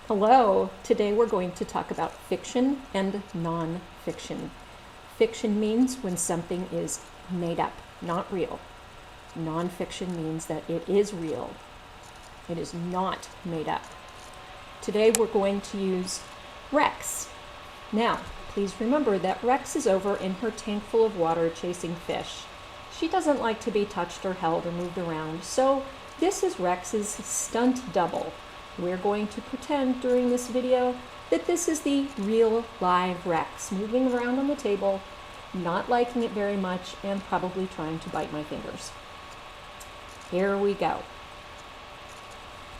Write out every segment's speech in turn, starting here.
Hello, today we're going to talk about fiction and nonfiction. Fiction means when something is made up, not real. Nonfiction means that it is real. It is not made up. Today we're going to use Rex. Now, please remember that Rex is over in her tank full of water chasing fish. She doesn't like to be touched or held or moved around, so this is Rex's stunt double. We're going to pretend during this video that this is the real live Rex moving around on the table, not liking it very much, and probably trying to bite my fingers. Here we go.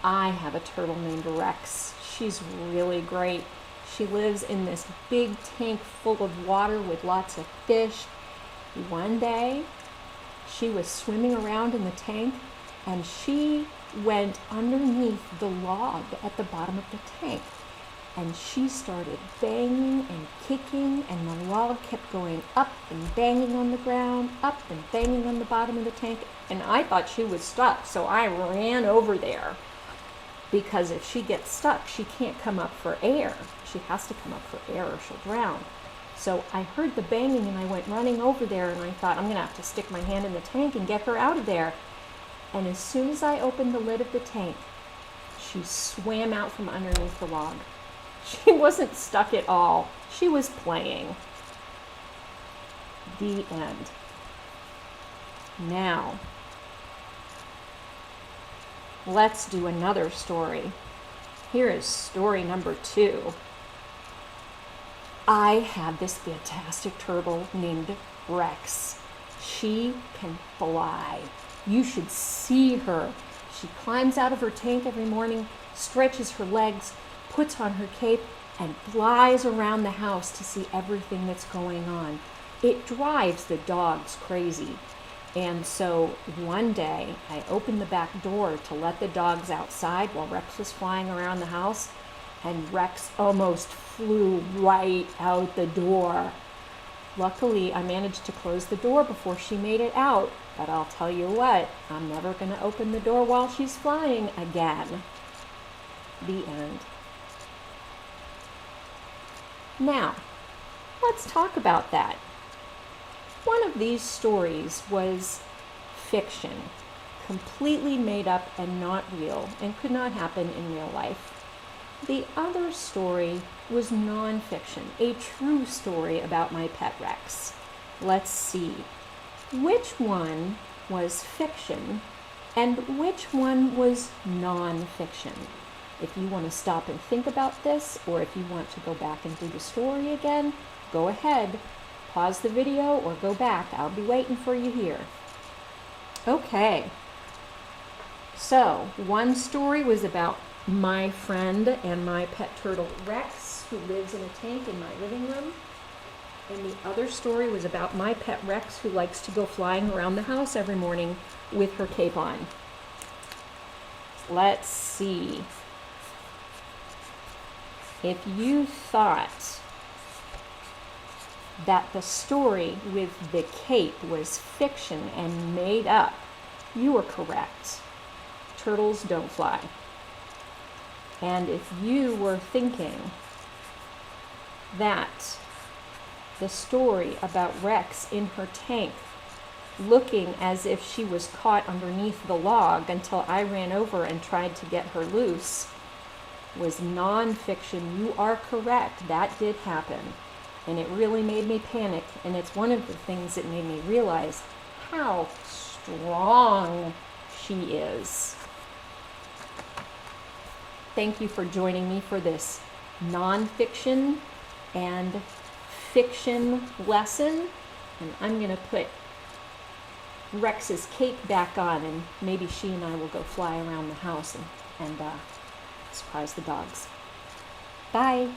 I have a turtle named Rex. She's really great. She lives in this big tank full of water with lots of fish. One day, she was swimming around in the tank and she went underneath the log at the bottom of the tank. And she started banging and kicking, and the log kept going up and banging on the ground, up and banging on the bottom of the tank. And I thought she was stuck, so I ran over there. Because if she gets stuck, she can't come up for air. She has to come up for air or she'll drown. So I heard the banging and I went running over there, and I thought, I'm going to have to stick my hand in the tank and get her out of there. And as soon as I opened the lid of the tank, she swam out from underneath the log. She wasn't stuck at all. She was playing. The end. Now, let's do another story. Here is story number 2. I had this fantastic turtle named Rex. She can fly. You should see her. She climbs out of her tank every morning, stretches her legs, puts on her cape, and flies around the house to see everything that's going on. It drives the dogs crazy. And so one day I opened the back door to let the dogs outside while Rex was flying around the house, and Rex almost flew right out the door. Luckily, I managed to close the door before she made it out, but I'll tell you what, I'm never going to open the door while she's flying again. The end. Now, let's talk about that. One of these stories was fiction, completely made up and not real, and could not happen in real life. The other story was nonfiction, a true story about my pet Rex. Let's see. Which one was fiction and which one was nonfiction? If you want to stop and think about this, or if you want to go back and do the story again, go ahead. Pause the video or go back. I'll be waiting for you here. Okay. So, one story was about my friend and my pet turtle Rex, who lives in a tank in my living room. And the other story was about my pet Rex, who likes to go flying around the house every morning with her cape on. Let's see. If you thought that the story with the cape was fiction and made up, you were correct. Turtles don't fly. And if you were thinking that the story about Rex in her tank looking as if she was caught underneath the log until I ran over and tried to get her loose was nonfiction, you are correct. That did happen. And it really made me panic. And it's one of the things that made me realize how strong she is. Thank you for joining me for this nonfiction and fiction lesson. And I'm going to put Rex's cape back on, and maybe she and I will go fly around the house and surprise the dogs. Bye.